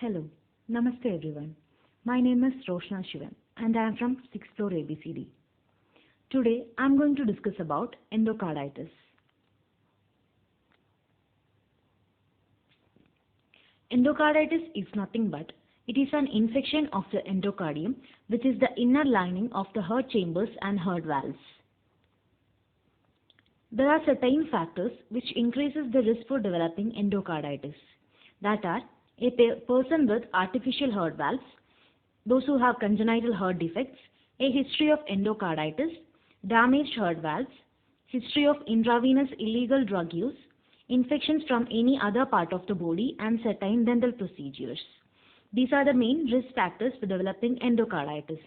Hello, Namaste everyone. My name is Roshna Shivan and I am from 6th floor ABCD. Today I am going to discuss about endocarditis. Endocarditis is nothing but it is an infection of the endocardium, which is the inner lining of the heart chambers and heart valves. There are certain factors which increases the risk for developing endocarditis. That are a person with artificial heart valves, those who have congenital heart defects, a history of endocarditis, damaged heart valves, history of intravenous illegal drug use, infections from any other part of the body, and certain dental procedures. These are the main risk factors for developing endocarditis.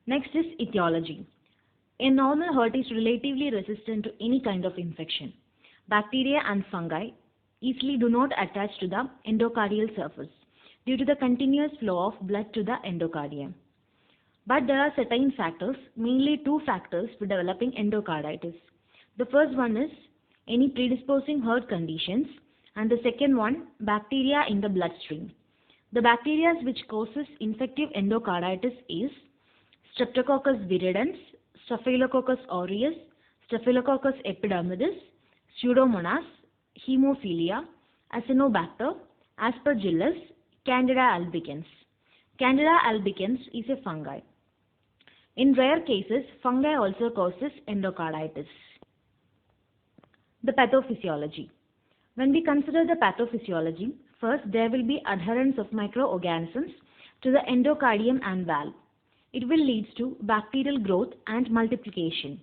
Next is etiology. A normal heart is relatively resistant to any kind of infection. Bacteria and fungi easily do not attach to the endocardial surface due to the continuous flow of blood to the endocardium. But there are certain factors, mainly two factors for developing endocarditis. The first one is any predisposing heart conditions, and the second one, bacteria in the bloodstream. The bacteria which causes infective endocarditis is Streptococcus viridans, Staphylococcus aureus, Staphylococcus epidermidis, Pseudomonas, Hemophilia, Acinetobacter, Aspergillus, Candida albicans. Candida albicans is a fungi. In rare cases, fungi also causes endocarditis. The pathophysiology. When we consider the pathophysiology, first there will be adherence of microorganisms to the endocardium and valve. It will lead to bacterial growth and multiplication.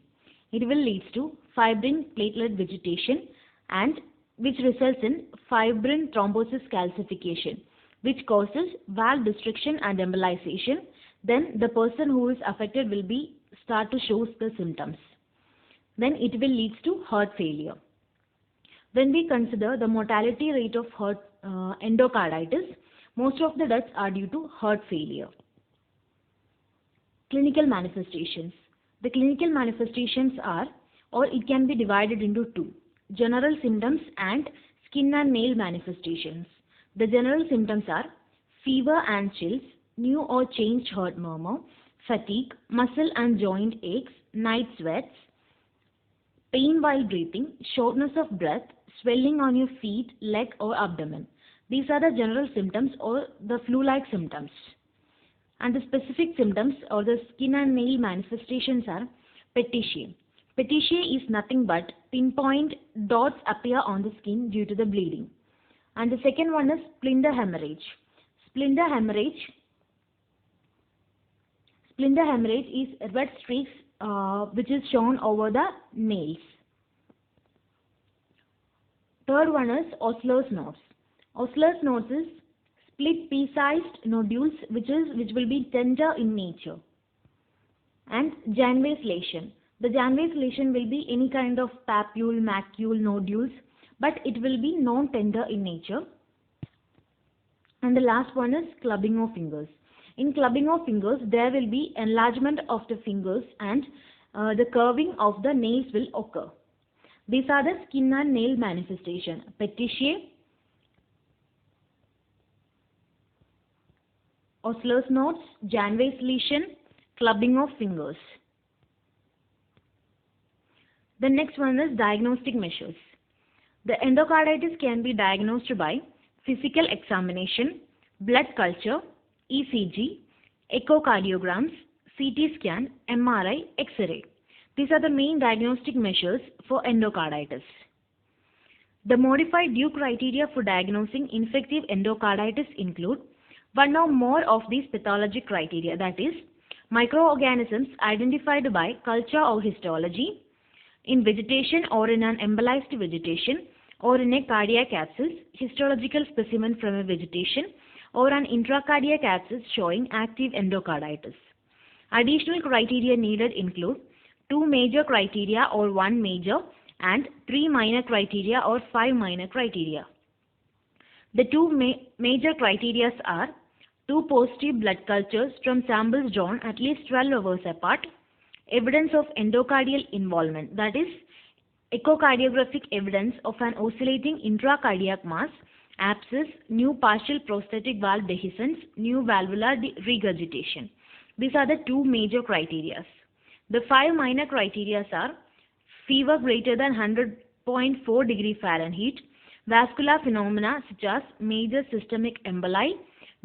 It will lead to fibrin platelet vegetation, and which results in fibrin thrombosis calcification, which causes valve destruction and embolization. Then the person who is affected will start to show the symptoms. Then it will lead to heart failure. When we consider the mortality rate of endocarditis, most of the deaths are due to heart failure. Clinical manifestations. The clinical manifestations are, or it can be divided into two, general symptoms and skin and nail manifestations. The general symptoms are fever and chills, new or changed heart murmur, fatigue, muscle and joint aches, night sweats, pain while breathing, shortness of breath, swelling on your feet, leg or abdomen. These are the general symptoms or the flu-like symptoms. And the specific symptoms or the skin and nail manifestations are petechiae. Petechiae is nothing but pinpoint dots appear on the skin due to the bleeding. And the second one is splinter hemorrhage. Splinter hemorrhage is red streaks which is shown over the nails. Third one is Osler's nodes. Osler's nodes is split pea-sized nodules which will be tender in nature. And Janeway's lesion. The Janeway's lesion will be any kind of papule, macule, nodules, but it will be non-tender in nature. And the last one is clubbing of fingers. In clubbing of fingers, there will be enlargement of the fingers and the curving of the nails will occur. These are the skin and nail manifestation. Petechiae, Osler's nodes, Janeway's lesion, clubbing of fingers. The next one is diagnostic measures. The endocarditis can be diagnosed by physical examination, blood culture, ECG, echocardiograms, CT scan, MRI, X-ray. These are the main diagnostic measures for endocarditis. The modified Duke criteria for diagnosing infective endocarditis include one or more of these pathologic criteria, that is, microorganisms identified by culture or histology, in vegetation or in an embolized vegetation, or in a cardiac abscess, histological specimen from a vegetation, or an intracardiac abscess showing active endocarditis. Additional criteria needed include 2 major criteria or 1 major and 3 minor criteria or 5 minor criteria. The two major criteria are 2 positive blood cultures from samples drawn at least 12 hours apart, evidence of endocardial involvement, that is, echocardiographic evidence of an oscillating intracardiac mass abscess, new partial prosthetic valve dehiscence, new valvular regurgitation. These are the two major criteria. The five minor criteria are fever greater than 100.4 degree Fahrenheit, vascular phenomena such as major systemic emboli,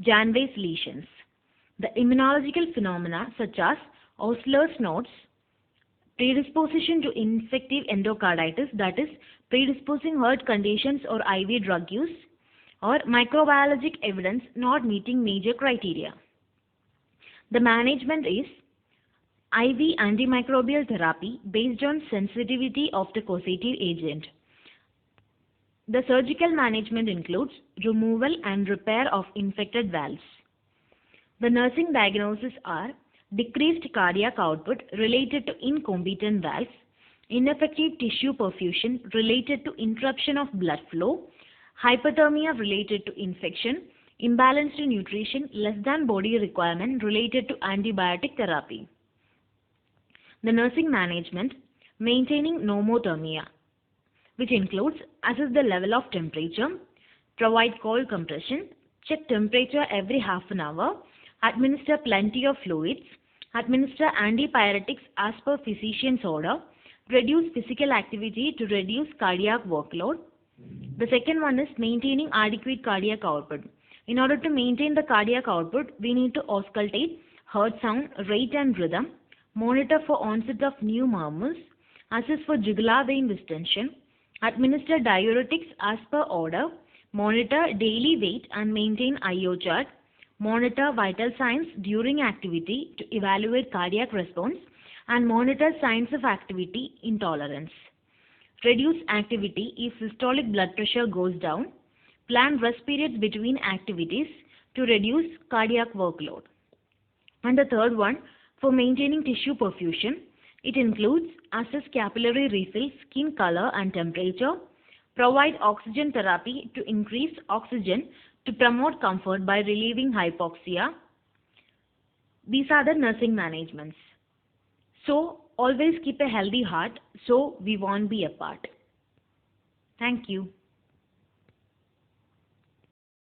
Janeway's lesions. The immunological phenomena such as Osler's nodes, predisposition to infective endocarditis, that is, predisposing heart conditions or IV drug use, or microbiologic evidence not meeting major criteria. The management is IV antimicrobial therapy based on sensitivity of the causative agent. The surgical management includes removal and repair of infected valves. The nursing diagnoses are decreased cardiac output related to incompetent valves, ineffective tissue perfusion related to interruption of blood flow, hypothermia related to infection, imbalanced nutrition less than body requirement related to antibiotic therapy. The nursing management, maintaining normothermia, which includes assess the level of temperature, provide cold compression, check temperature every half an hour, administer plenty of fluids, administer antipyretics as per physician's order, reduce physical activity to reduce cardiac workload. The second one is maintaining adequate cardiac output. In order to maintain the cardiac output, we need to auscultate heart sound, rate and rhythm, monitor for onset of new murmurs, assess for jugular vein distension, administer diuretics as per order, monitor daily weight and maintain IO chart, monitor vital signs during activity to evaluate cardiac response, and monitor signs of activity intolerance. Reduce activity if systolic blood pressure goes down. Plan rest periods between activities to reduce cardiac workload. And the third one, for maintaining tissue perfusion, it includes assess capillary refill, skin color and temperature, provide oxygen therapy to increase oxygen to promote comfort by relieving hypoxia. These are the nursing managements. So, always keep a healthy heart so we won't be apart. Thank you.